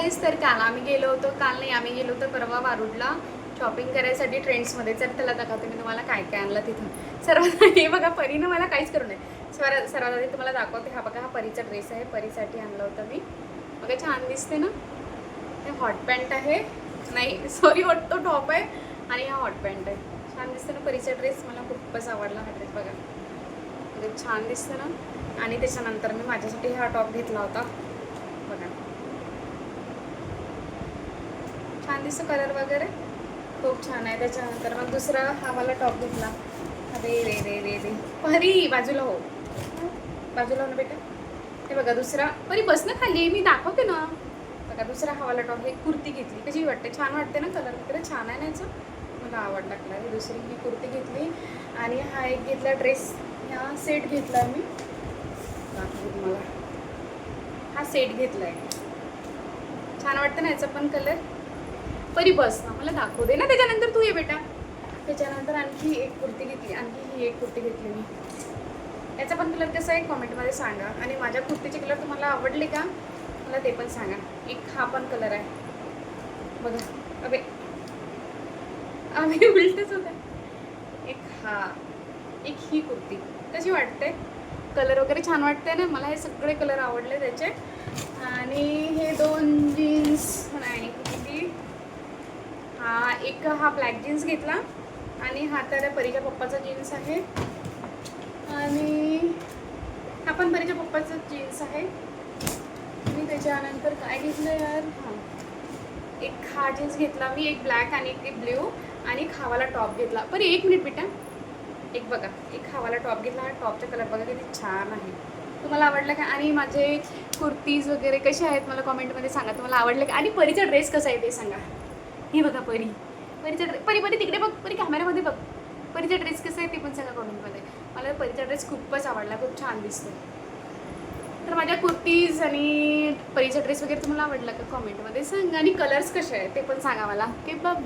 Guys, तर काल आम्ही गेलो होतो, काल नाही आम्ही गेलो होतो परवा वारुडला शॉपिंग करायसाठी ट्रेंड्समध्ये. तर त्याला दाखवते मी तुम्हाला काय काय आणलं तिथून. सर्वात हे बघा, परीनं मला काहीच करू नये. सर्वात आधी तुम्हाला दाखवते. हा बघा, हा परीचा ड्रेस आहे, परीसाठी आणलं होतं मी. बघा छान दिसते ना. हे हॉट पॅन्ट आहे, नाही सॉरी तो टॉप आहे आणि हा हॉट पॅन्ट आहे. छान दिसते ना परीचा ड्रेस, मला खूपच आवडला हा ड्रेस. बघा म्हणजे छान दिसते ना. आणि त्याच्यानंतर मी माझ्यासाठी हा टॉप घेतला होता. बघा छान दिसतो कलर वगैरे, खूप छान आहे. त्याच्यानंतर मग दुसरा हा वाला टॉप घेतला. अरे रे रे रे रे परी, बाजूला हो, बाजूला हो ना बेटा. हे बघा दुसरा, परी बस ना खाली, मी दाखवते ना. बघा दुसरा हा वाला टॉप, हे कुर्ती घेतली. कशी वाटते, छान वाटते ना, कलर वगैरे छान आहे ना याचं, मला आवडला कलर. ही दुसरी ही कुर्ती घेतली आणि हा एक घेतला ड्रेस, हा सेट घेतला मी. दाखवते तुम्हाला, हा सेट घेतला आहे. छान वाटतं ना याचा पण कलर. परी बस ना, मला दाखवू दे ना. त्याच्यानंतर तू ये बेटा. त्याच्यानंतर आणखी एक कुर्ती घेतली, आणखी ही एक कुर्ती घेतली मी. याचा पण कलर कसा आहे कॉमेंटमध्ये सांगा. आणि माझ्या कुर्तीचे कलर तुम्हाला आवडले का मला ते पण सांगा. एक हा पण कलर आहे बघा. अबे आम्ही उलटच होता. एक हा, एक ही कुर्ती कशी वाटते, कलर वगैरे छान वाटते ना. मला हे सगळे कलर आवडले त्याचे. आणि हे दोन जीन्स नाही किती, हा एक हा ब्लॅक जीन्स घेतला आणि हा तर परीच्या पप्पाचा जीन्स आहे. आणि हा पण परीच्या पप्पाचा जीन्स आहे. आणि त्याच्यानंतर काय घेतलं यार, हां एक हा जीन्स घेतला मी, एक ब्लॅक आणि एक ब्ल्यू, आणि खावाला टॉप घेतला. पण एक मिनिट बेटा, एक बघा, एक खावाला टॉप घेतला. हा टॉपचा कलर बघा किती छान आहे. तुम्हाला आवडलं का. आणि माझे कुर्तीज वगैरे कसे आहेत मला कॉमेंटमध्ये सांगा, तुम्हाला आवडलं का. आणि परीचा ड्रेस कसा आहे ते सांगा. ही बघा परीचा ड्रेस, परी तिकडे बघ, परी कॅमेऱ्यामध्ये बघ. परीचा ड्रेस कसा आहे ते पण सांगा कॉमेंटमध्ये. मला परीचा ड्रेस खूपच आवडला, खूप छान दिसतो. तर माझ्या कुर्तीज आणि परीचा ड्रेस वगैरे तुम्हाला आवडला का कॉमेंटमध्ये सांगा. आणि कलर्स कसे आहेत ते पण सांगा मला. Okay bye.